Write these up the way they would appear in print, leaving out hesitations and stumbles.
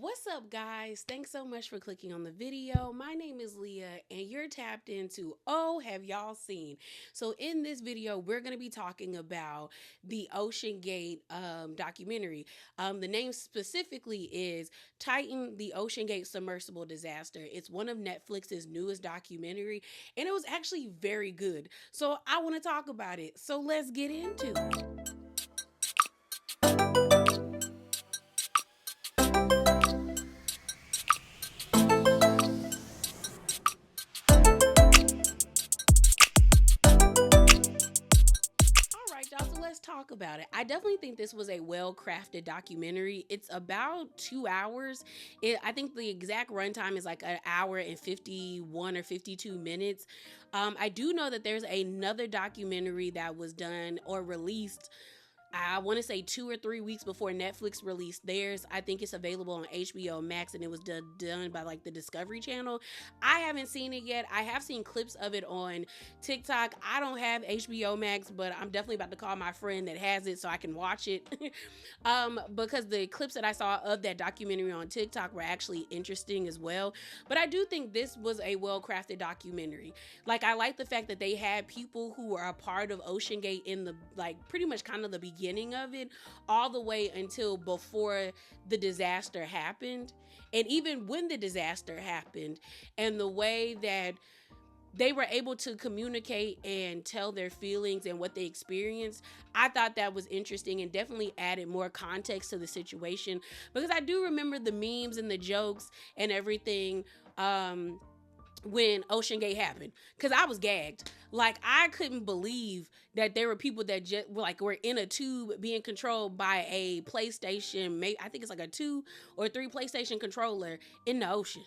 What's up, guys? Thanks so much for clicking on the video. My name is Leah, and you're tapped into Oh, Have Y'all Seen? So, in this video, we're going to be talking about the OceanGate documentary. The name specifically is Titan, the OceanGate submersible disaster. It's one of Netflix's newest documentary, and it was actually very good. So, I want to talk about it. So, let's get into it. All right, y'all, so let's talk about it. I definitely think this was a well-crafted documentary. It's about 2 hours. I think the exact runtime is like an hour and 51 or 52 minutes. I do know that there's another documentary that was done or released, I want to say 2 or 3 weeks before Netflix released theirs. I think it's available on HBO Max, and it was done by like the Discovery Channel. I haven't seen it yet. I have seen clips of it on TikTok. I don't have HBO Max, but I'm definitely about to call my friend that has it so I can watch it. Because the clips that I saw of that documentary on TikTok were actually interesting as well. But I do think this was a well-crafted documentary. Like, I like the fact that they had people who were a part of OceanGate in the, like, pretty much kind of the beginning of it, all the way until before the disaster happened. And even when the disaster happened, and the way that they were able to communicate and tell their feelings and what they experienced, I thought that was interesting and definitely added more context to the situation, because I do remember the memes and the jokes and everything when OceanGate happened, because I was gagged. Like, I couldn't believe that there were people that just like were in a tube being controlled by a PlayStation, I think it's like a 2 or 3 PlayStation controller in the ocean.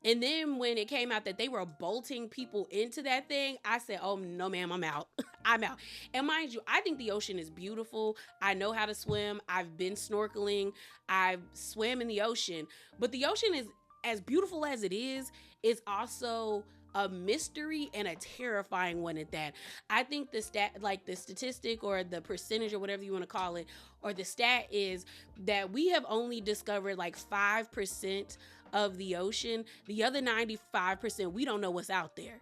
And then when it came out that they were bolting people into that thing, I said, oh, no, ma'am, I'm out. I'm out. And mind you, I think the ocean is beautiful. I know how to swim. I've been snorkeling. I've swam in the ocean. But the ocean is, as beautiful as it is also a mystery and a terrifying one at that. I think the statistic or the percentage or whatever you want to call it, or the stat is that we have only discovered like 5% of the ocean. The other 95%, we don't know what's out there.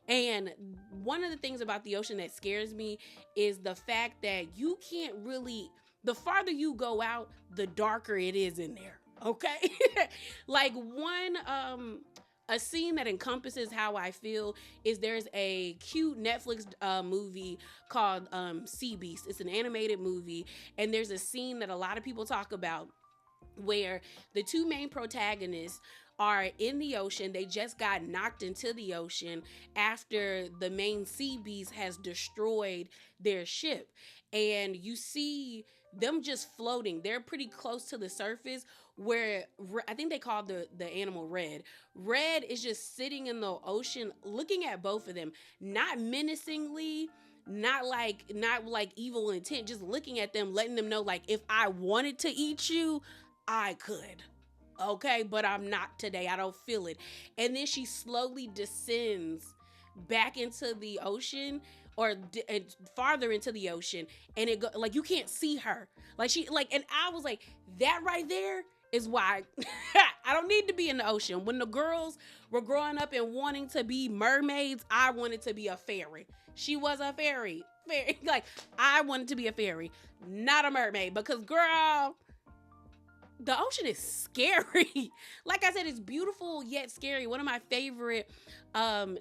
And one of the things about the ocean that scares me is the fact that you can't really, the farther you go out, the darker it is in there. Okay. Like a scene that encompasses how I feel is there's a cute Netflix movie called Sea Beast. It's an animated movie, and there's a scene that a lot of people talk about where the two main protagonists are in the ocean. They just got knocked into the ocean after the main sea beast has destroyed their ship, and you see them just floating. They're pretty close to the surface, where I think they call the animal Red. Red is just sitting in the ocean looking at both of them, not menacingly, not like evil intent, just looking at them, letting them know, like, if I wanted to eat you, I could. Okay, but I'm not today. I don't feel it. And then she slowly descends back into the ocean, or farther into the ocean, and it go like you can't see her. Like, she like, and I was like, that right there is why I don't need to be in the ocean. When the girls were growing up and wanting to be mermaids, I wanted to be a fairy. She was a fairy. Like, I wanted to be a fairy, not a mermaid, because girl, the ocean is scary. Like I said, it's beautiful yet scary. One of my favorite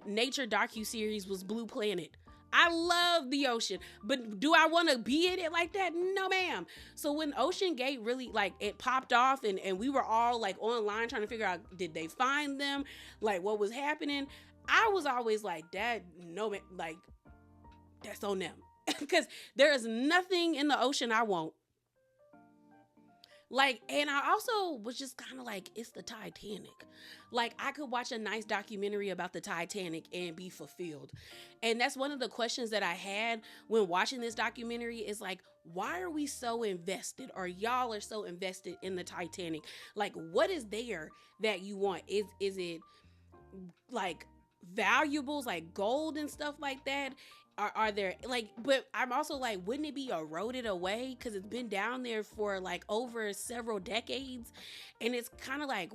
nature docuseries was Blue Planet. I love the ocean, but do I want to be in it like that? No, ma'am. So when OceanGate really, like, it popped off, and we were all like online trying to figure out, did they find them? Like, what was happening? I was always like, that, no, man, like, that's on them. Because there is nothing in the ocean I won't. Like, and I also was just kind of like, it's the Titanic. Like, I could watch a nice documentary about the Titanic and be fulfilled. And that's one of the questions that I had when watching this documentary, is like, why are we so invested, or y'all are so invested in the Titanic? Like, what is there that you want? Is it like valuables like gold and stuff like that? are there like, but I'm also like, wouldn't it be eroded away because it's been down there for like over several decades? And it's kind of like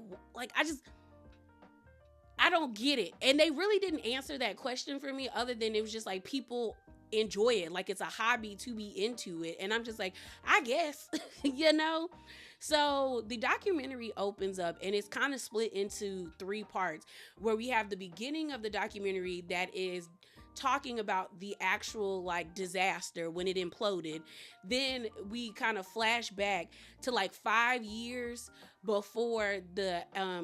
I don't get it. And they really didn't answer that question for me, other than it was just like people enjoy it, like it's a hobby to be into it. And I'm just like, I guess, you know. So the documentary opens up and it's kind of split into three parts, where we have the beginning of the documentary that is talking about the actual like disaster when it imploded. Then we kind of flash back to like 5 years before the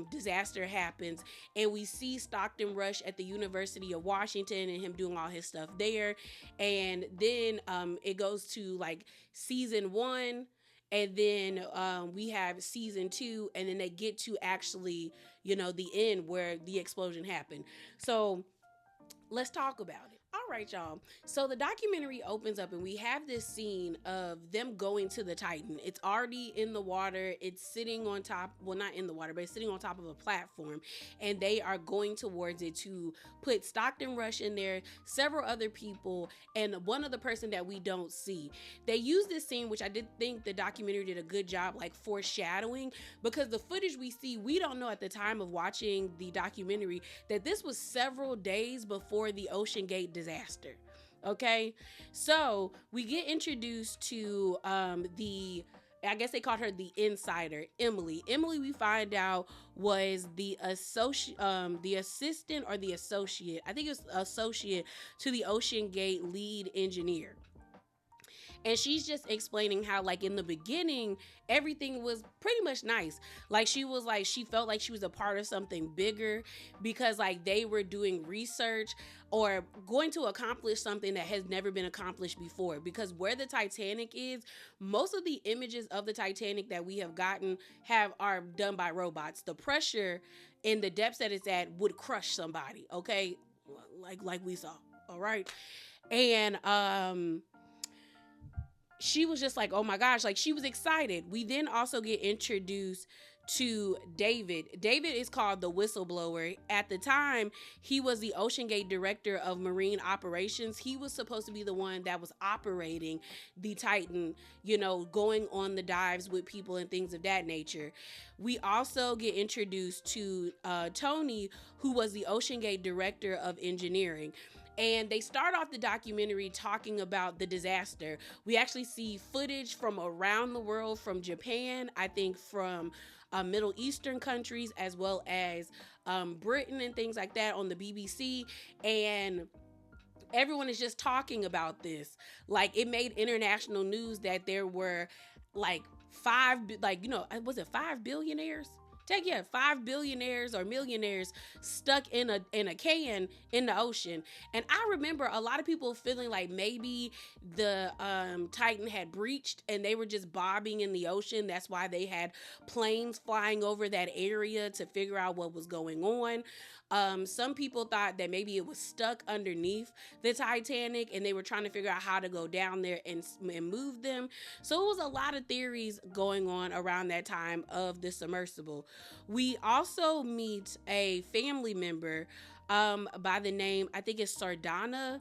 disaster happens, and we see Stockton Rush at the University of Washington and him doing all his stuff there. And then it goes to like season one, and then we have season two, and then they get to actually, you know, the end where the explosion happened. So let's talk about it. All right, y'all. So the documentary opens up and we have this scene of them going to the Titan. It's already in the water. It's sitting on top, well, not in the water, but it's sitting on top of a platform. And they are going towards it to put Stockton Rush in there, several other people, and one other person that we don't see. They use this scene, which I did think the documentary did a good job like foreshadowing, because the footage we see, we don't know at the time of watching the documentary that this was several days before the OceanGate disaster. Okay, so we get introduced to I guess they called her the insider, Emily. Emily, we find out, was the assistant or the associate. I think it was associate to the OceanGate lead engineer. And she's just explaining how like in the beginning everything was pretty much nice. Like she was like, she felt like she was a part of something bigger, because like they were doing research or going to accomplish something that has never been accomplished before. Because where the Titanic is, most of the images of the Titanic that we have gotten are done by robots. The pressure in the depths that it's at would crush somebody, okay, like we saw. All right. And she was just like, oh my gosh, like she was excited. We then also get introduced to David. David is called the whistleblower. At the time, he was the OceanGate director of marine operations. He was supposed to be the one that was operating the Titan, you know, going on the dives with people and things of that nature. We also get introduced to Tony, who was the OceanGate director of engineering. And they start off the documentary talking about the disaster. We actually see footage from around the world, from Japan, I think from Middle Eastern countries, as well as Britain and things like that on the BBC. And everyone is just talking about this. Like it made international news that there were like was it 5 billionaires? Take 5 billionaires or millionaires stuck in a can in the ocean. And I remember a lot of people feeling like maybe the Titan had breached and they were just bobbing in the ocean. That's why they had planes flying over that area to figure out what was going on. Some people thought that maybe it was stuck underneath the Titanic and they were trying to figure out how to go down there and move them. So it was a lot of theories going on around that time of the submersible. We also meet a family member by the name, I think it's Sardana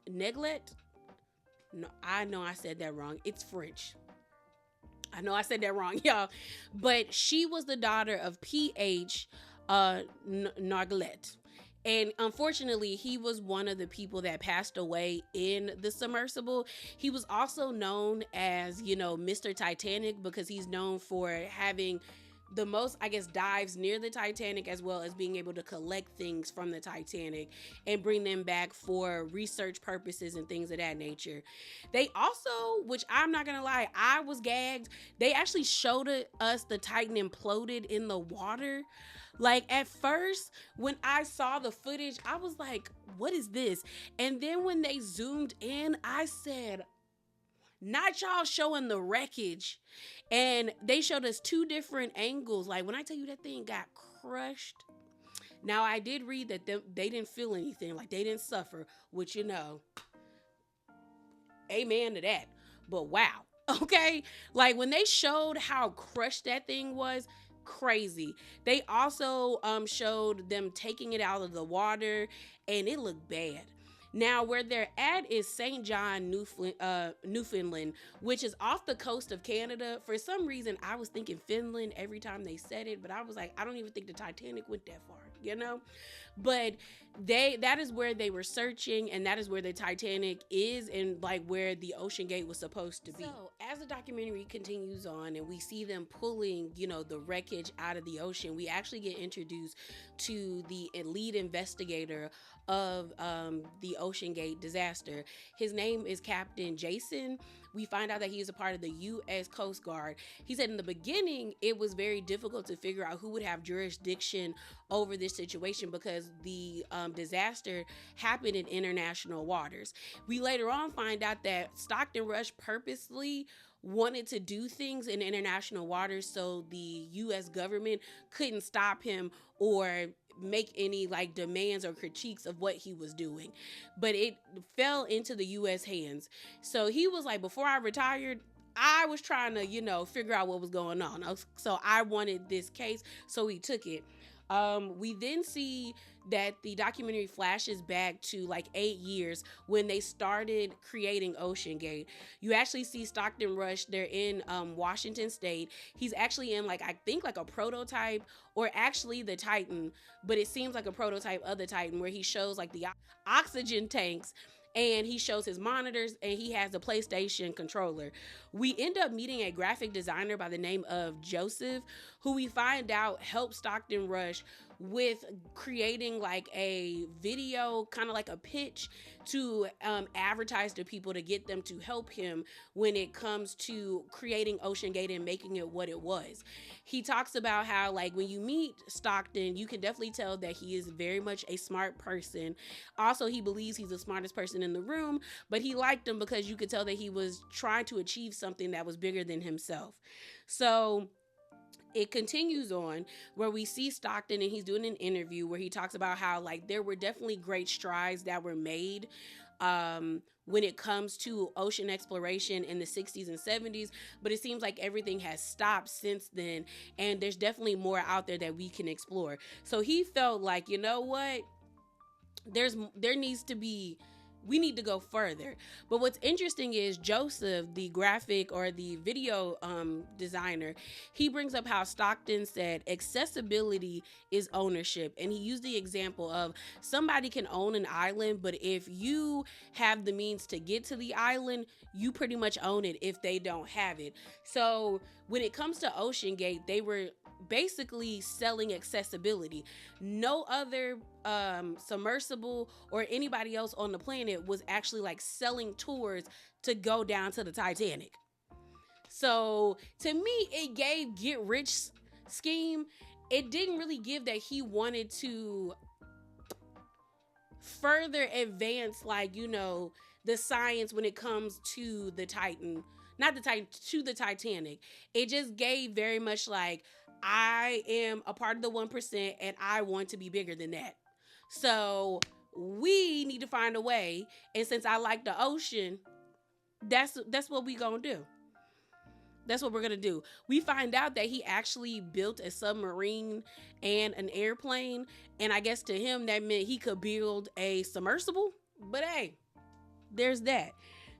Neglet. No, I know I said that wrong. It's French. I know I said that wrong, y'all. But she was the daughter of P.H. Narglet. And unfortunately, he was one of the people that passed away in the submersible. He was also known as, you know, Mr. Titanic, because he's known for having the most, I guess, dives near the Titanic, as well as being able to collect things from the Titanic and bring them back for research purposes and things of that nature. They also, which I'm not gonna lie, I was gagged. They actually showed us the Titan imploded in the water. Like at first, when I saw the footage, I was like, what is this? And then when they zoomed in, I said, not y'all showing the wreckage. And they showed us two different angles. Like when I tell you that thing got crushed. Now I did read that they didn't feel anything, like they didn't suffer, which, you know, amen to that. But wow. Okay. Like when they showed how crushed that thing was, crazy. They also showed them taking it out of the water, and it looked bad. Now, where they're at is St. John, Newfoundland, which is off the coast of Canada. For some reason, I was thinking Finland every time they said it, but I was like, I don't even think the Titanic went that far, you know? But that is where they were searching, and that is where the Titanic is, and like where the OceanGate was supposed to be. So as the documentary continues on and we see them pulling, the wreckage out of the ocean, we actually get introduced to the lead investigator of the OceanGate disaster. His name is Captain Jason. We find out that he is a part of the U.S. Coast Guard. He said in the beginning, it was very difficult to figure out who would have jurisdiction over this situation because the disaster happened in international waters. We later on find out that Stockton Rush purposely wanted to do things in international waters so the U.S. government couldn't stop him or make any like demands or critiques of what he was doing, but it fell into the U.S. hands. So he was like, before I retired, I was trying to figure out what was going on, so I wanted this case, so he took it. We then see that the documentary flashes back to like 8 years when they started creating OceanGate. You actually see Stockton Rush. They're in Washington State. He's actually in I think a prototype, or actually the Titan, but it seems like a prototype of the Titan, where he shows like the oxygen tanks, and he shows his monitors, and he has a PlayStation controller. We end up meeting a graphic designer by the name of Joseph, who we find out helped Stockton Rush with creating like a video, kind of like a pitch to advertise to people to get them to help him when it comes to creating OceanGate and making it what it was. He talks about how like when you meet Stockton, you can definitely tell that he is very much a smart person. Also, he believes he's the smartest person in the room, but he liked him because you could tell that he was trying to achieve something that was bigger than himself. So it continues on where we see Stockton, and he's doing an interview where he talks about how like there were definitely great strides that were made when it comes to ocean exploration in the 60s and 70s, but it seems like everything has stopped since then, and there's definitely more out there that we can explore. So he felt like, you know what, we need to go further. But what's interesting is Joseph, the graphic or the video designer, he brings up how Stockton said accessibility is ownership. And he used the example of somebody can own an island, but if you have the means to get to the island, you pretty much own it if they don't have it. So when it comes to OceanGate, they were basically selling accessibility. No other submersible or anybody else on the planet was actually like selling tours to go down to the Titanic. So to me, it gave get rich scheme. It didn't really give that he wanted to further advance the science when it comes to the Titan, not the Titan, to the Titanic. It just gave very much like, I am a part of the 1% and I want to be bigger than that. So we need to find a way. And since I like the ocean, that's what we gonna do. That's what we're gonna do. We find out that he actually built a submarine and an airplane. And I guess to him that meant he could build a submersible. But hey, there's that.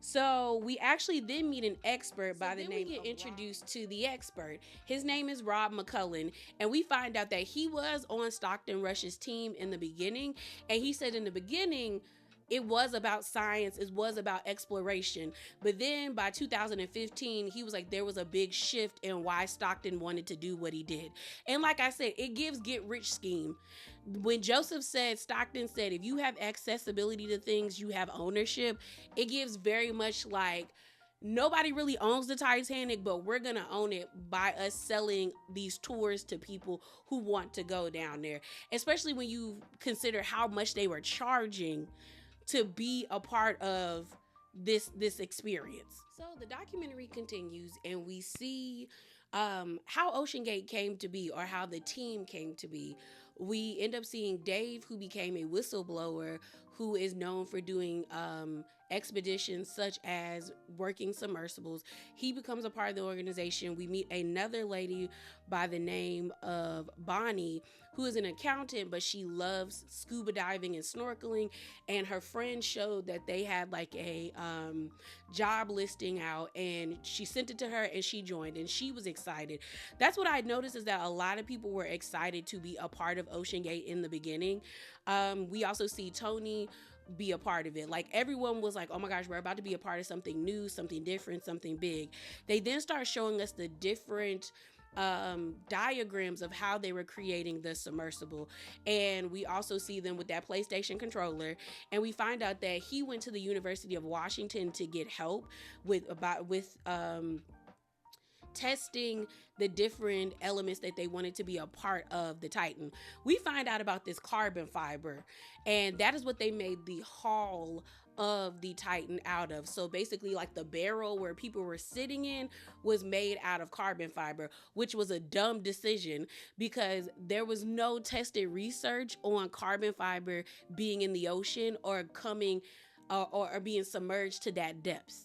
So we actually then meet an expert by the name. We get introduced to the expert. His name is Rob McCullen, and we find out that he was on Stockton Rush's team in the beginning. And he said in the beginning, it was about science, it was about exploration. But then by 2015, he was like, there was a big shift in why Stockton wanted to do what he did. And like I said, it gives get rich scheme. When Joseph said, Stockton said, if you have accessibility to things, you have ownership. It gives very much like, nobody really owns the Titanic, but we're gonna own it by us selling these tours to people who want to go down there. Especially when you consider how much they were charging to be a part of this experience. So the documentary continues, and we see how OceanGate came to be, or how the team came to be. We end up seeing Dave, who became a whistleblower, who is known for doing expeditions such as working submersibles. He becomes a part of the organization. We meet another lady by the name of Bonnie, who is an accountant, but she loves scuba diving and snorkeling. And her friend showed that they had like a job listing out, and she sent it to her and she joined, and she was excited. That's what I noticed, is that a lot of people were excited to be a part of OceanGate in the beginning. We also see Tony be a part of it. Like, everyone was like, oh my gosh, we're about to be a part of something new, something different, something big. They then start showing us the different diagrams of how they were creating the submersible, and we also see them with that PlayStation controller, and we find out that he went to the University of Washington to get help with testing the different elements that they wanted to be a part of the Titan. We find out about this carbon fiber, and that is what they made the hull of the Titan out of. So basically, like, the barrel where people were sitting in was made out of carbon fiber, which was a dumb decision because there was no tested research on carbon fiber being in the ocean or coming or being submerged to that depths.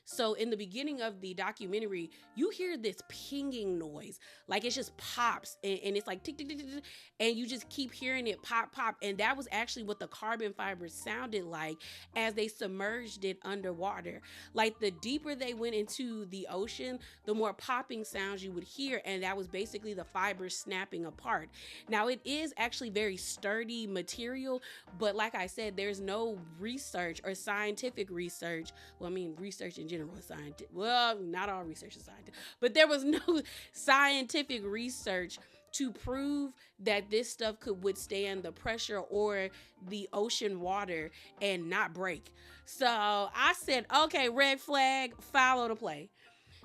So in the beginning of the documentary, you hear this pinging noise, like it just pops, and it's like tick, tick, tick, tick, tick, and you just keep hearing it pop, pop. And that was actually what the carbon fiber sounded like as they submerged it underwater. Like, the deeper they went into the ocean, the more popping sounds you would hear, and that was basically the fibers snapping apart. Now, it is actually very sturdy material, but like I said, there's no research or scientific research. Well, I mean, research in general is scientific. Well, not all research is scientific, but there was no scientific research to prove that this stuff could withstand the pressure or the ocean water and not break. So I said, okay, red flag, follow the play.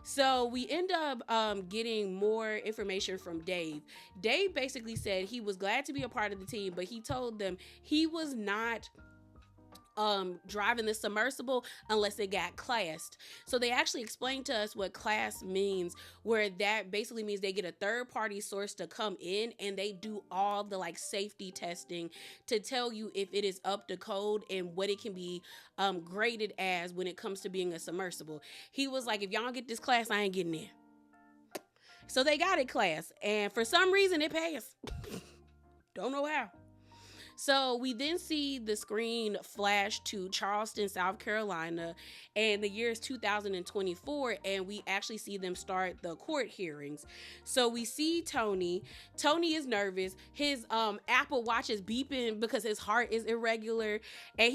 So we end up getting more information from Dave. Dave basically said he was glad to be a part of the team, but he told them he was not driving the submersible unless it got classed. So they actually explained to us what class means, where that basically means they get a third party source to come in and they do all the like safety testing to tell you if it is up to code and what it can be graded as when it comes to being a submersible. He was like, if y'all don't get this class, I ain't getting in. So they got it class, and for some reason it passed. Don't know how. So we then see the screen flash to Charleston, South Carolina, and the year is 2024, and we actually see them start the court hearings. So we see Tony. Tony is nervous. His Apple Watch is beeping because his heart is irregular, and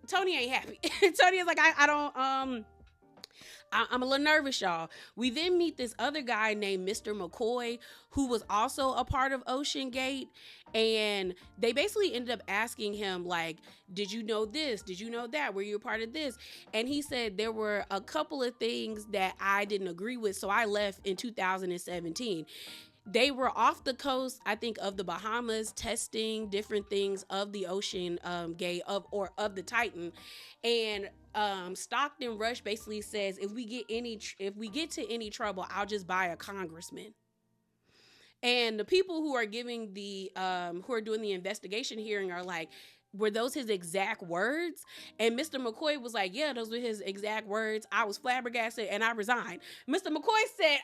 Tony ain't happy. Tony is like, I'm a little nervous, y'all. We then meet this other guy named Mr. McCoy, who was also a part of OceanGate. And they basically ended up asking him, like, did you know this? Did you know that? Were you a part of this? And he said there were a couple of things that I didn't agree with, so I left in 2017. They were off the coast, I think, of the Bahamas, testing different things of the OceanGate of the Titan. And Stockton Rush basically says, if we get to any trouble, I'll just buy a congressman. And the people who are giving who are doing the investigation hearing are like, were those his exact words? And Mr. McCoy was like, yeah, those were his exact words. I was flabbergasted and I resigned. Mr. McCoy said,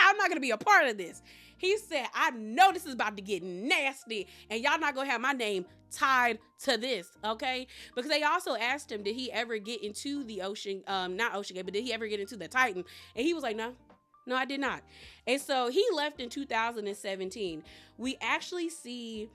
I'm not going to be a part of this. He said, I know this is about to get nasty and y'all not going to have my name tied to this, okay? Because they also asked him, did he ever get into the ocean, not OceanGate, but did he ever get into the Titan? And he was like, no, I did not. And so he left in 2017. We actually see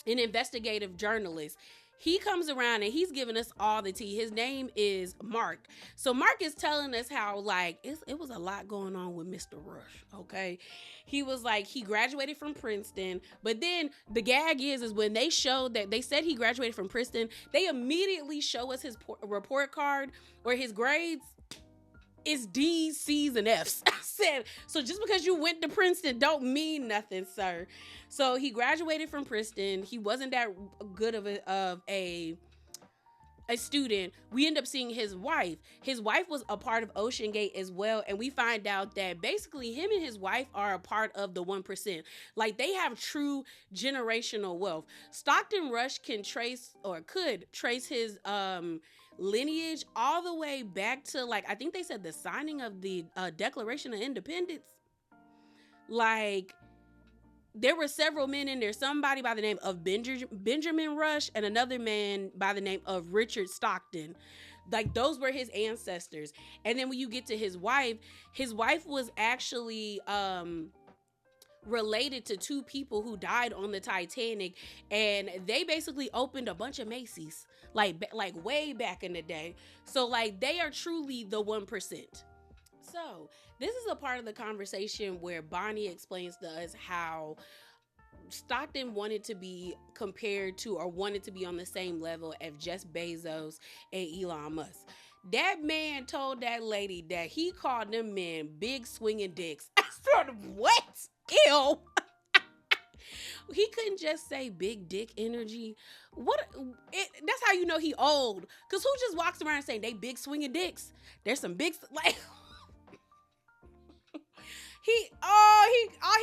an investigative journalist. He comes around and he's giving us all the tea. His name is Mark. So Mark is telling us how, like, it was a lot going on with Mr. Rush, okay? He was like, he graduated from Princeton, but then the gag is when they showed that they said he graduated from Princeton, they immediately show us his report card or his grades. It's D's, C's, and F's. I said, so just because you went to Princeton don't mean nothing, sir. So he graduated from Princeton. He wasn't that good of a a student, we end up seeing his wife. His wife was a part of OceanGate as well, and we find out that basically him and his wife are a part of the 1%. Like, they have true generational wealth. Stockton Rush can trace, or could trace, his lineage all the way back to, like, I think they said the signing of the Declaration of Independence. Like, there were several men in there. Somebody by the name of Benjamin Rush and another man by the name of Richard Stockton. Like, those were his ancestors. And then when you get to his wife was actually related to two people who died on the Titanic, and they basically opened a bunch of Macy's, like way back in the day. So, like, they are truly the 1%. So, this is a part of the conversation where Bonnie explains to us how Stockton wanted to be compared to, or wanted to be on the same level as Jeff Bezos and Elon Musk. That man told that lady that he called them men big swinging dicks. I sort of, what? Ew. He couldn't just say big dick energy. That's how you know he old. Cause who just walks around saying they big swinging dicks? There's some big, like, all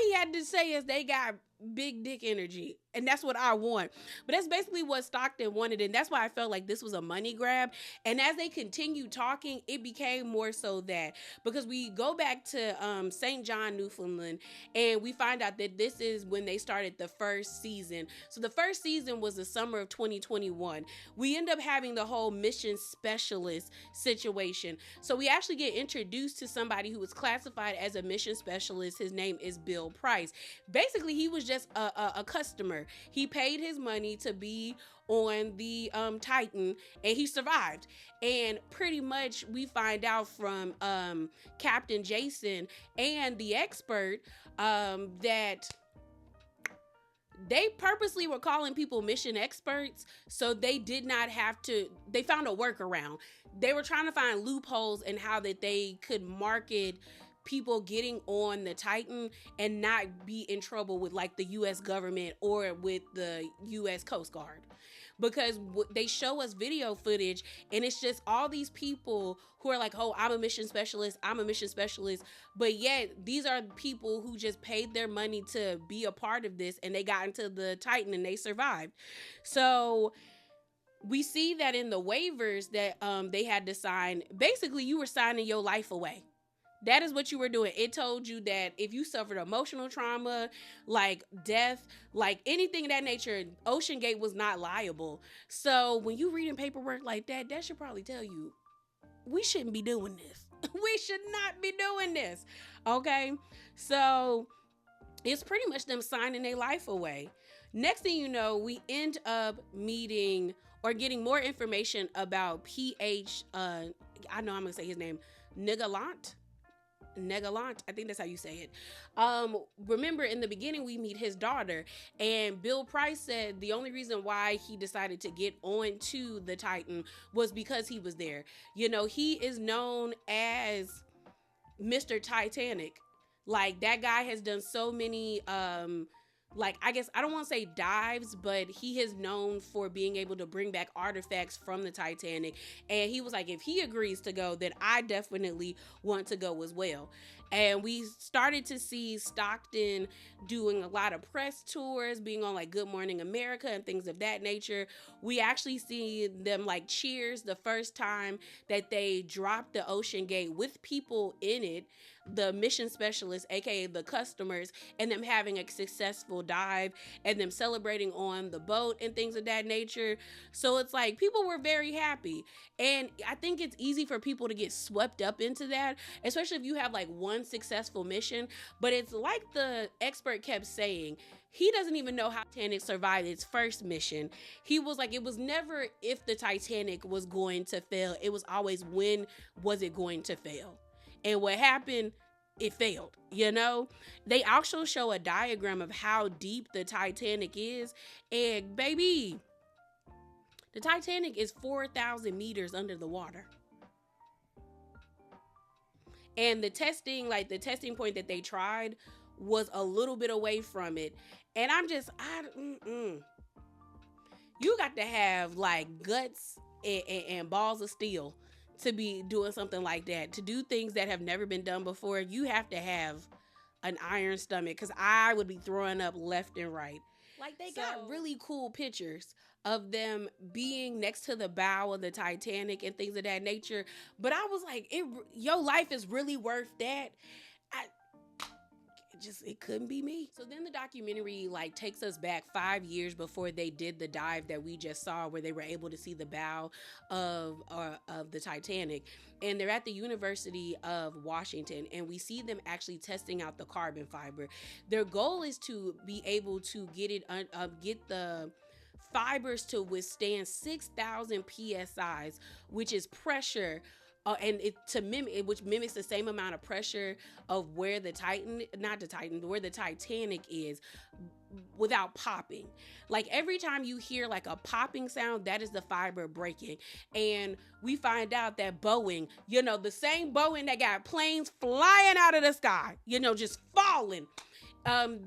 he had to say is they got big dick energy, and that's what I want. But that's basically what Stockton wanted, and that's why I felt like this was a money grab. And as they continued talking, it became more so that, because we go back to St. John, Newfoundland, and we find out that this is when they started the first season. So the first season was the summer of 2021. We end up having the whole mission specialist situation. So we actually get introduced to somebody who was classified as a mission specialist. His name is Bill Price. Basically, he was just a customer. He paid his money to be on the Titan, and he survived. And pretty much we find out from Captain Jason and the expert that they purposely were calling people mission experts, so they did not have to, they found a workaround. They were trying to find loopholes in how that they could market people getting on the Titan and not be in trouble with, like, the U.S. government or with the U.S. Coast Guard. Because they show us video footage, and it's just all these people who are like, oh, I'm a mission specialist. But yet these are people who just paid their money to be a part of this, and they got into the Titan and they survived. So we see that in the waivers that they had to sign, basically you were signing your life away. That is what you were doing. It told you that if you suffered emotional trauma, like death, like anything of that nature, OceanGate was not liable. So when you reading paperwork like that, that should probably tell you, we shouldn't be doing this. We should not be doing this. Okay? So it's pretty much them signing their life away. Next thing you know, we end up meeting or getting more information about PH, I know I'm going to say his name, Negalant, I think that's how you say it. Remember, in the beginning, we meet his daughter, and Bill Price said the only reason why he decided to get on to the Titan was because he was there. You know, he is known as Mr. Titanic. Like, that guy has done so many like, I guess I don't want to say dives, but he is known for being able to bring back artifacts from the Titanic. And he was like, if he agrees to go, then I definitely want to go as well. And we started to see Stockton doing a lot of press tours, being on like Good Morning America and things of that nature. We actually see them like cheers the first time that they dropped the OceanGate with people in it, the mission specialists, aka the customers, and them having a successful dive and them celebrating on the boat and things of that nature. So it's like people were very happy. And I think it's easy for people to get swept up into that, especially if you have like one successful mission. But it's like the expert kept saying, he doesn't even know how Titanic survived its first mission. He was like, it was never if the Titanic was going to fail. It was always, when was it going to fail? And what happened, it failed, you know? They also show a diagram of how deep the Titanic is. And baby, the Titanic is 4,000 meters under the water. And the testing point that they tried was a little bit away from it. And you got to have like guts and balls of steel to be doing something like that. To do things that have never been done before, you have to have an iron stomach, because I would be throwing up left and right. Like, they got really cool pictures of them being next to the bow of the Titanic and things of that nature. But I was like, your life is really worth that. I, it couldn't be me. So then the documentary like takes us back 5 years before they did the dive that we just saw, where they were able to see the bow of the Titanic. And they're at the University of Washington, and we see them actually testing out the carbon fiber. Their goal is to be able to get the fibers to withstand 6,000 psi's, which is pressure, and which mimics the same amount of pressure of where the Titanic is, without popping. Like, every time you hear like a popping sound, that is the fiber breaking. And we find out that Boeing, the same Boeing that got planes flying out of the sky, just falling,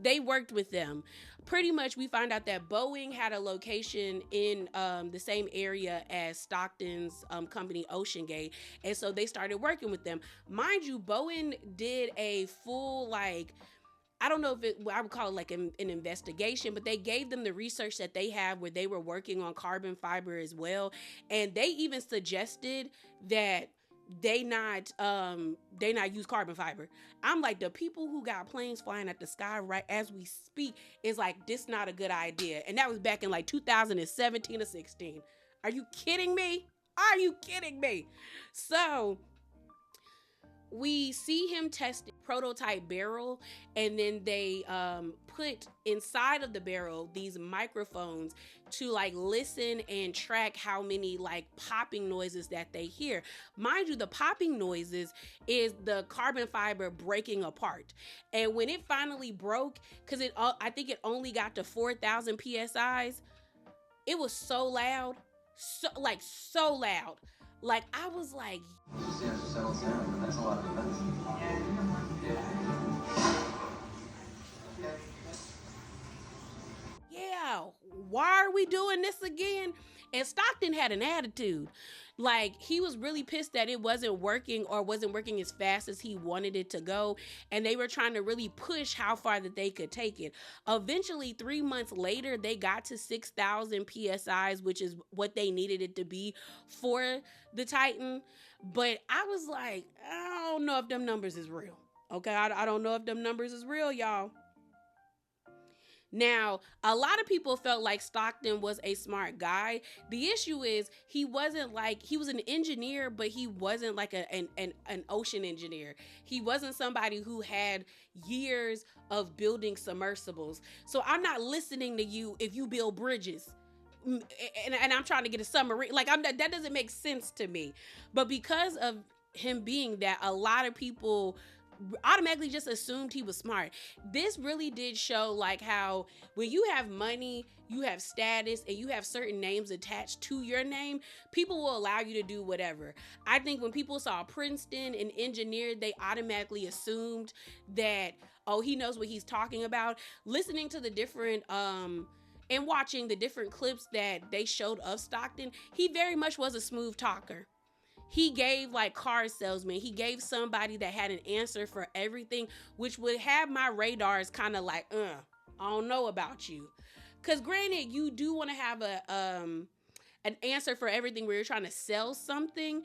they worked with them. Pretty much, we find out that Boeing had a location in the same area as Stockton's company, OceanGate. And so they started working with them. Mind you, Boeing did a full, I don't know if I would call it like an investigation, but they gave them the research that they have, where they were working on carbon fiber as well. And they even suggested that they not use carbon fiber. I'm like, the people who got planes flying at the sky right as we speak is like, this not a good idea. And that was back in like 2017 or 16. Are you kidding me? Are you kidding me? So we see him test prototype barrel, and then they put inside of the barrel these microphones to like listen and track how many like popping noises that they hear. Mind you, the popping noises is the carbon fiber breaking apart. And when it finally broke, because I think it only got to 4,000 psi's, it was so loud, so loud. Like, I was like, that's a lot of fun. Yeah, why are we doing this again? And Stockton had an attitude. Like, he was really pissed that it wasn't working, or wasn't working as fast as he wanted it to go. And they were trying to really push how far that they could take it. Eventually, 3 months later, they got to 6,000 psi's, which is what they needed it to be for the Titan. But I was like, I don't know if them numbers is real. Okay, I don't know if them numbers is real, y'all. Now, a lot of people felt like Stockton was a smart guy. The issue is, he was an engineer, but he wasn't like an ocean engineer. He wasn't somebody who had years of building submersibles. So I'm not listening to you if you build bridges. And I'm trying to get a submarine. Like, that doesn't make sense to me. But because of him being that, a lot of people automatically just assumed he was smart. This really did show like how when you have money, you have status, and you have certain names attached to your name, people will allow you to do whatever. I think when people saw Princeton and engineered, they automatically assumed that, oh, he knows what he's talking about. Listening to the different and watching the different clips that they showed of Stockton, he very much was a smooth talker. He gave like car salesman. He gave somebody that had an answer for everything, which would have my radars kind of like, I don't know about you. Because granted, you do want to have an answer for everything where you're trying to sell something,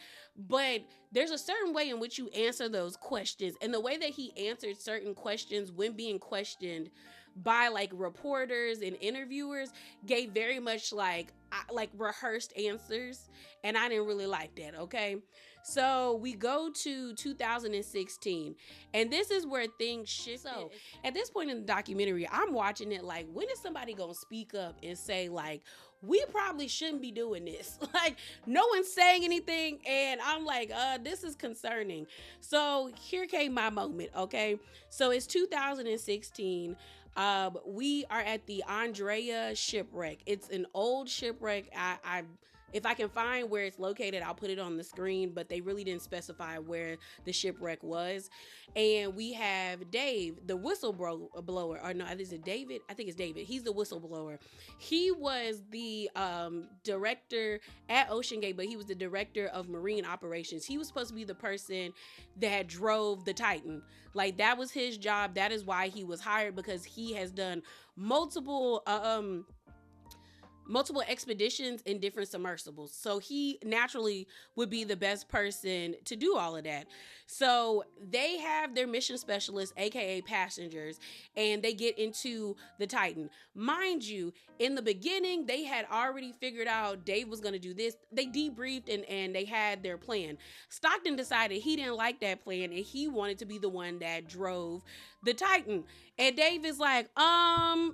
but there's a certain way in which you answer those questions. And the way that he answered certain questions when being questioned by like reporters and interviewers gave very much like rehearsed answers, and I didn't really like that. Okay, so we go to 2016, and this is where things shift. So at this point in the documentary, I'm watching it like, when is somebody gonna speak up and say like, we probably shouldn't be doing this? Like, no one's saying anything, and I'm like, this is concerning. So here came my moment. Okay, so it's 2016. We are at the Andrea shipwreck. It's an old shipwreck. I If I can find where it's located, I'll put it on the screen, but they really didn't specify where the shipwreck was. And we have Dave, the whistleblower, or no, is it David? I think it's David. He's the whistleblower. He was the director at OceanGate, but he was the director of marine operations. He was supposed to be the person that drove the Titan. Like, that was his job. That is why he was hired, because he has done multiple expeditions in different submersibles. So he naturally would be the best person to do all of that. So they have their mission specialists, aka passengers, and they get into the Titan. Mind you, in the beginning, they had already figured out Dave was going to do this. They debriefed and they had their plan. Stockton decided he didn't like that plan and he wanted to be the one that drove the Titan. And Dave is like, no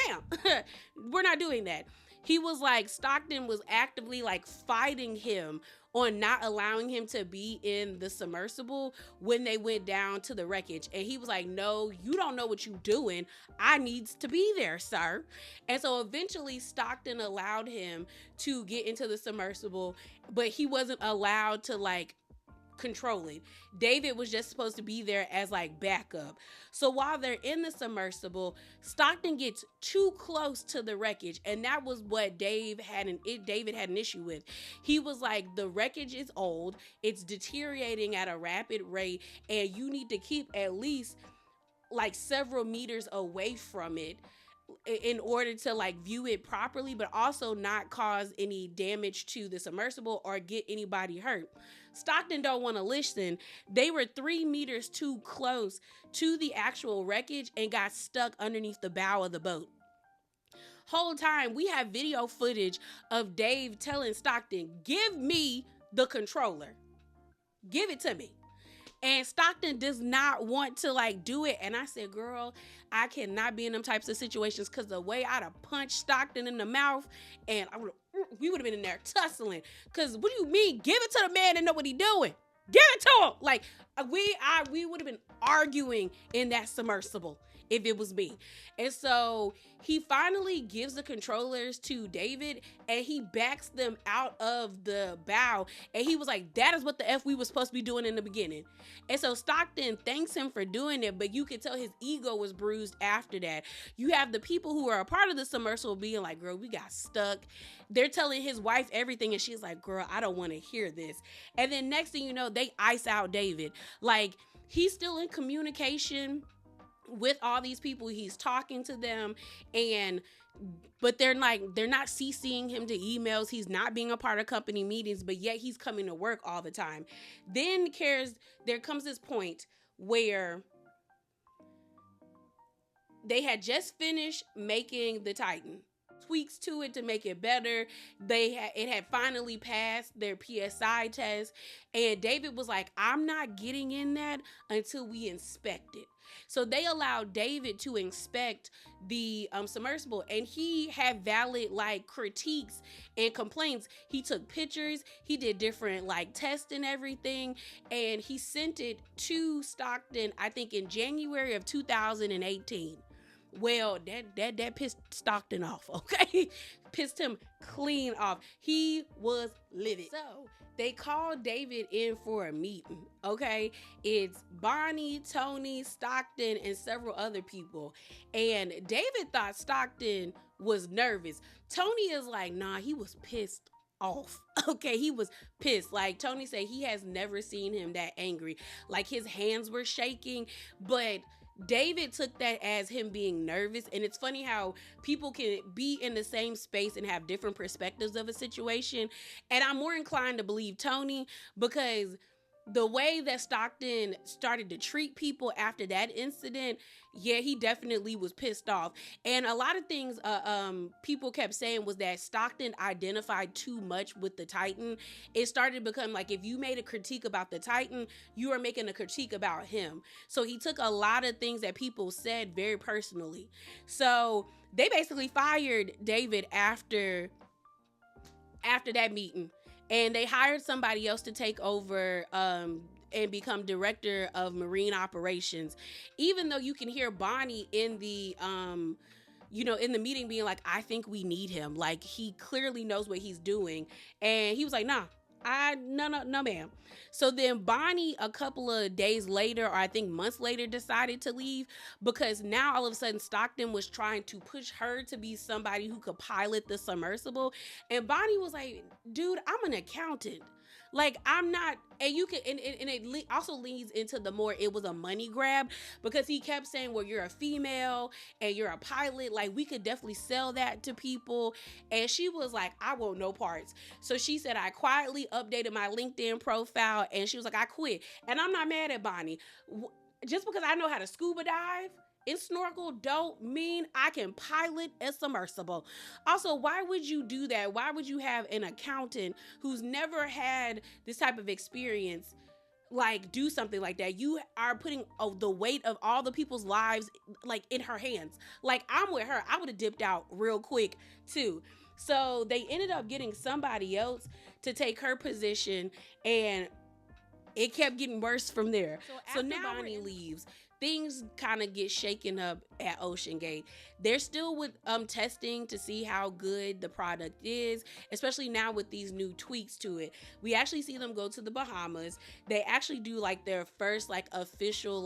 ma'am, we're not doing that. He was like, Stockton was actively like fighting him on not allowing him to be in the submersible when they went down to the wreckage. And he was like, no, you don't know what you're doing. I needs to be there, sir. And so eventually Stockton allowed him to get into the submersible, but he wasn't allowed to like controlling. David was just supposed to be there as like backup. So while they're in the submersible, Stockton gets too close to the wreckage, and that was what David had an issue with. He was like, the wreckage is old, it's deteriorating at a rapid rate, and you need to keep at least like several meters away from it in order to like view it properly, but also not cause any damage to the submersible or get anybody hurt. Stockton don't want to listen. They were 3 meters too close to the actual wreckage and got stuck underneath the bow of the boat. Whole time we have video footage of Dave telling Stockton, give me the controller. Give it to me. And Stockton does not want to like do it. And I said, girl, I cannot be in them types of situations, because the way I'd have punched Stockton in the mouth and we would have been in there tussling. Because what do you mean? Give it to the man and know what he doing. Give it to him. Like we would have been arguing in that submersible if it was me. And so he finally gives the controllers to David and he backs them out of the bow. And he was like, that is what the F we was supposed to be doing in the beginning. And so Stockton thanks him for doing it, but you could tell his ego was bruised after that. You have the people who are a part of the submersible being like, girl, we got stuck. They're telling his wife everything and she's like, girl, I don't want to hear this. And then next thing you know, they ice out David. Like, he's still in communication with all these people. He's talking to them, but they're not CCing him to emails. He's not being a part of company meetings, but yet he's coming to work all the time. Then there comes this point where they had just finished making the Titan. Tweaks to it to make it better. It had finally passed their PSI test, and David was like, I'm not getting in that until we inspect it. So they allowed David to inspect the submersible, and he had valid like critiques and complaints. He took pictures, he did different like tests and everything, and he sent it to Stockton, I think in January of 2018. Well, that pissed Stockton off, okay? Pissed him clean off. He was livid. So they called David in for a meeting, okay? It's Bonnie, Tony, Stockton, and several other people. And David thought Stockton was nervous. Tony is like, nah, he was pissed off. Okay, he was pissed. Like, Tony said he has never seen him that angry. Like, his hands were shaking, but David took that as him being nervous. And it's funny how people can be in the same space and have different perspectives of a situation. And I'm more inclined to believe Tony, because the way that Stockton started to treat people after that incident, yeah, he definitely was pissed off. And a lot of things people kept saying was that Stockton identified too much with the Titan. It started to become like, if you made a critique about the Titan, you are making a critique about him. So he took a lot of things that people said very personally. So they basically fired David after that meeting. And they hired somebody else to take over and become director of marine operations. Even though you can hear Bonnie in the in the meeting being like, I think we need him. Like, he clearly knows what he's doing. And he was like, nah, no, ma'am. So then Bonnie, a couple of days later, or I think months later, decided to leave because now all of a sudden Stockton was trying to push her to be somebody who could pilot the submersible. And Bonnie was like, dude, I'm an accountant. Like, I'm not, and you can, and it also leads into the more it was a money grab because he kept saying, well, you're a female and you're a pilot. Like, we could definitely sell that to people. And she was like, I want no parts. So she said, I quietly updated my LinkedIn profile and she was like, I quit. And I'm not mad at Bonnie. Just because I know how to scuba dive and snorkel don't mean I can pilot a submersible. Also, why would you do that? Why would you have an accountant who's never had this type of experience like do something like that? You are putting the weight of all the people's lives like in her hands. Like, I'm with her. I would have dipped out real quick too. So they ended up getting somebody else to take her position, and it kept getting worse from there. So now Bonnie leaves, things kind of get shaken up at OceanGate. They're still with testing to see how good the product is, especially now with these new tweaks to it. We actually see them go to the Bahamas. They actually do like their first official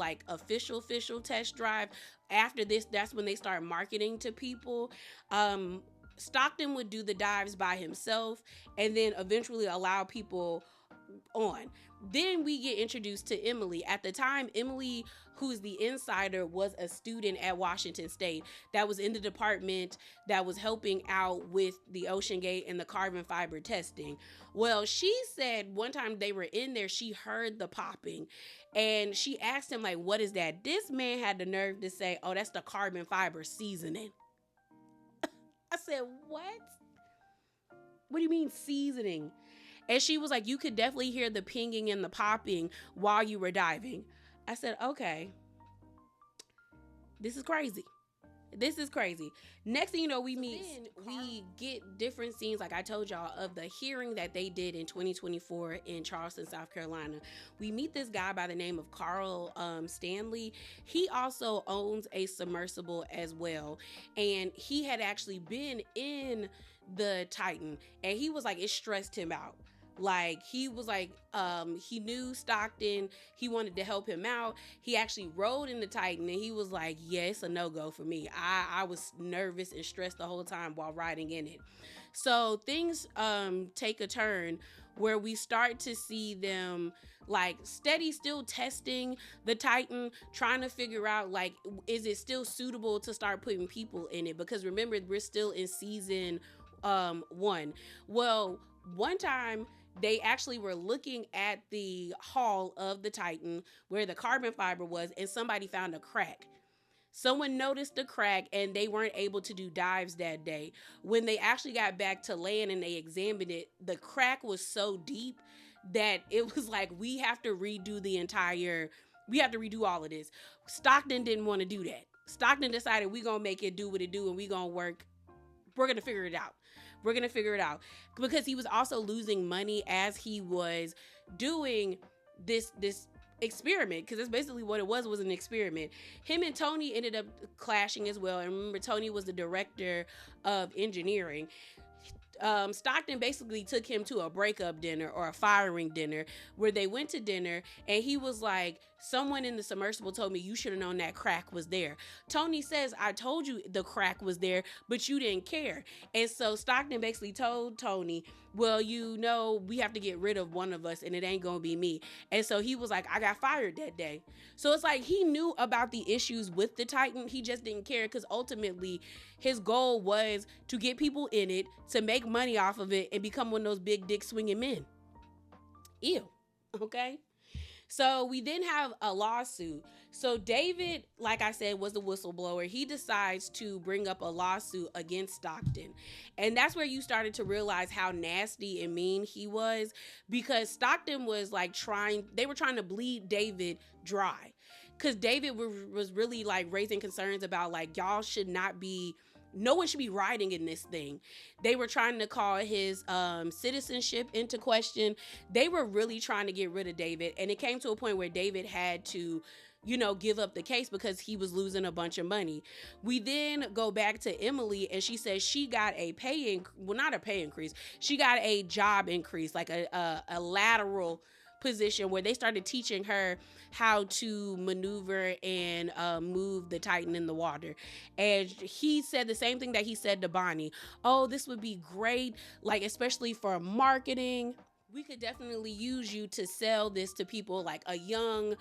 test drive. After this, that's when they start marketing to people. Stockton would do the dives by himself and then eventually allow people on. Then we get introduced to Emily. At the time, Emily, who's the insider, was a student at Washington State that was in the department that was helping out with the OceanGate and the carbon fiber testing. Well, she said one time they were in there, she heard the popping and she asked him, like, what is that? This man had the nerve to say, oh, that's the carbon fiber seasoning. I said, what? What do you mean seasoning? And she was like, you could definitely hear the pinging and the popping while you were diving. I said, okay, this is crazy. This is crazy. Next thing you know, we get different scenes, like I told y'all, of the hearing that they did in 2024 in Charleston, South Carolina. We meet this guy by the name of Carl Stanley. He also owns a submersible as well. And he had actually been in the Titan. And he was like, it stressed him out. Like, he was like, he knew Stockton. He wanted to help him out. He actually rode in the Titan and he was like, yeah, it's a no-go for me. I was nervous and stressed the whole time while riding in it. So things take a turn where we start to see them like steady still testing the Titan, trying to figure out, like, is it still suitable to start putting people in it? Because remember, we're still in season 1. Well, one time they actually were looking at the hull of the Titan where the carbon fiber was, and somebody found a crack. Someone noticed the crack and they weren't able to do dives that day. When they actually got back to land and they examined it, the crack was so deep that it was like, we have to redo all of this. Stockton didn't want to do that. Stockton decided, we're going to make it do what it do and we're going to figure it out. We're going to figure it out, because he was also losing money as he was doing this experiment, because that's basically what it was an experiment. Him and Tony ended up clashing as well. And remember, Tony was the director of engineering. Stockton basically took him to a breakup dinner or a firing dinner where they went to dinner, and he was like, someone in the submersible told me you should have known that crack was there. Tony says, I told you the crack was there, but you didn't care. And so Stockton basically told Tony, well, we have to get rid of one of us and it ain't gonna be me. And so he was like, I got fired that day. So it's like he knew about the issues with the Titan. He just didn't care, because ultimately his goal was to get people in it, to make money off of it, and become one of those big dick swinging men. Ew. Okay. So we then have a lawsuit. So David, like I said, was the whistleblower. He decides to bring up a lawsuit against Stockton. And that's where you started to realize how nasty and mean he was, because Stockton was like they were trying to bleed David dry. Because David was really like raising concerns about, like, no one should be riding in this thing. They were trying to call his citizenship into question. They were really trying to get rid of David. And it came to a point where David had to give up the case because he was losing a bunch of money. We then go back to Emily, and she says she got a not a pay increase. She got a job increase, like a lateral position where they started teaching her how to maneuver and move the Titan in the water. And he said the same thing that he said to Bonnie. Oh, this would be great, like especially for marketing. We could definitely use you to sell this to people, like a young,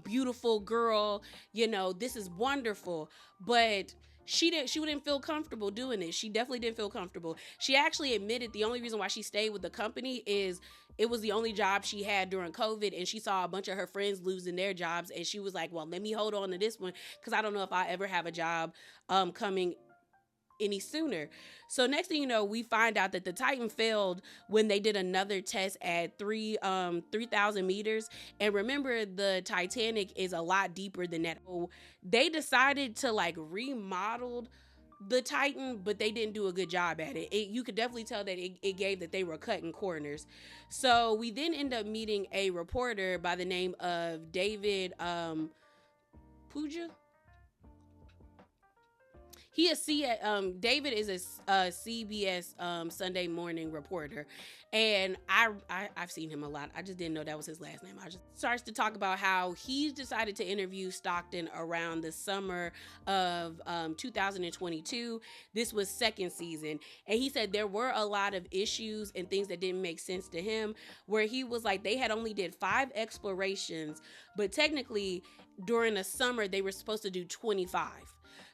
beautiful girl. This is wonderful. But she wouldn't feel comfortable doing it. She definitely didn't feel comfortable. She actually admitted the only reason why she stayed with the company is it was the only job she had during COVID, and she saw a bunch of her friends losing their jobs, and she was like, well, let me hold on to this one because I don't know if I ever have a job coming any sooner. So next thing you know, we find out that the Titan failed when they did another test at 3,000 meters. And remember, the Titanic is a lot deeper than that. So they decided to like remodel the Titan, but they didn't do a good job at it. You could definitely tell that it gave that they were cutting corners. So we then end up meeting a reporter by the name of David Puja. David is a CBS Sunday morning reporter, and I've seen him a lot. I just didn't know that was his last name. I just starts to talk about how he decided to interview Stockton around the summer of 2022. This was second season, and he said there were a lot of issues and things that didn't make sense to him, where he was like they had only did 5 explorations, but technically during the summer they were supposed to do 25.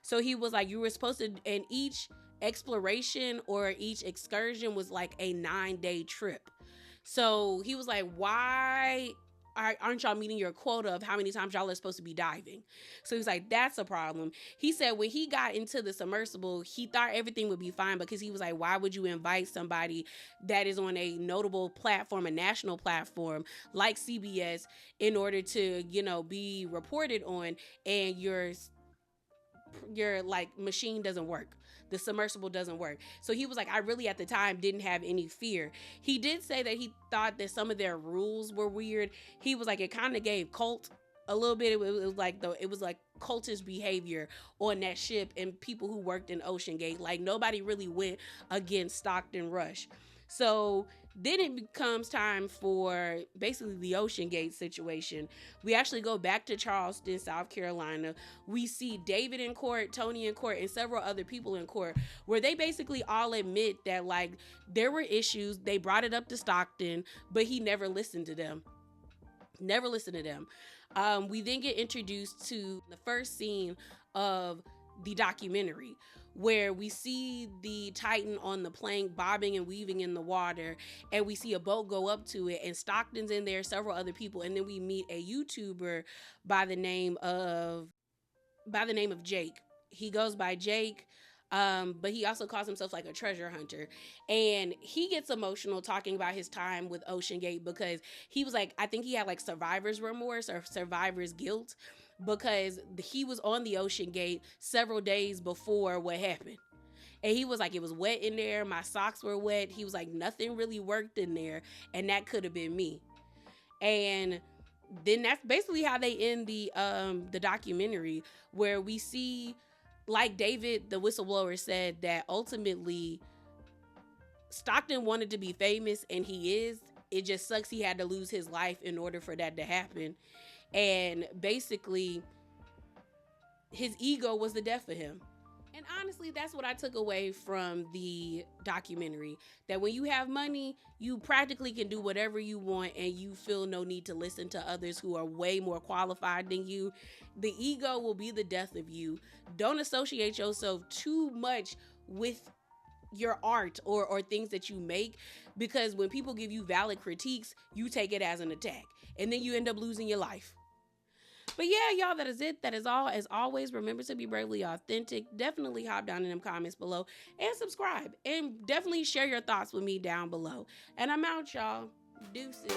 So he was like, you were supposed to, and each exploration or each excursion was like a 9-day trip. So he was like, why aren't y'all meeting your quota of how many times y'all are supposed to be diving? So he was like, that's a problem. He said when he got into the submersible, he thought everything would be fine because he was like, why would you invite somebody that is on a notable platform, a national platform like CBS, in order to, be reported on, and your like machine doesn't work, the submersible doesn't work. So he was like, I really at the time didn't have any fear. He did say that he thought that some of their rules were weird. He was like, it kind of gave cult a little bit. It was like cultish behavior on that ship, and people who worked in OceanGate, like nobody really went against Stockton Rush. So then it becomes time for basically the OceanGate situation. We actually go back to Charleston, South Carolina. We see David in court, Tony in court, and several other people in court, where they basically all admit that like there were issues. They brought it up to Stockton, but he never listened to them. We then get introduced to the first scene of the documentary, where we see the Titan on the plank bobbing and weaving in the water, and we see a boat go up to it, and Stockton's in there, several other people, and then we meet a YouTuber by the name of Jake. He goes by Jake, but he also calls himself like a treasure hunter, and he gets emotional talking about his time with OceanGate because he was like, I think he had like survivor's remorse or survivor's guilt, because he was on the OceanGate several days before what happened. And he was like, it was wet in there. My socks were wet. He was like, nothing really worked in there. And that could have been me. And then that's basically how they end the documentary, where we see, like David, the whistleblower, said that ultimately Stockton wanted to be famous, and he is. It just sucks he had to lose his life in order for that to happen. And basically, his ego was the death of him. And honestly, that's what I took away from the documentary. That when you have money, you practically can do whatever you want, and you feel no need to listen to others who are way more qualified than you. The ego will be the death of you. Don't associate yourself too much with your art or things that you make, because when people give you valid critiques, you take it as an attack, and then you end up losing your life. But yeah, y'all, that is it. That is all. As always, remember to be bravely authentic. Definitely hop down in them comments below and subscribe. And definitely share your thoughts with me down below. And I'm out, y'all. Deuces.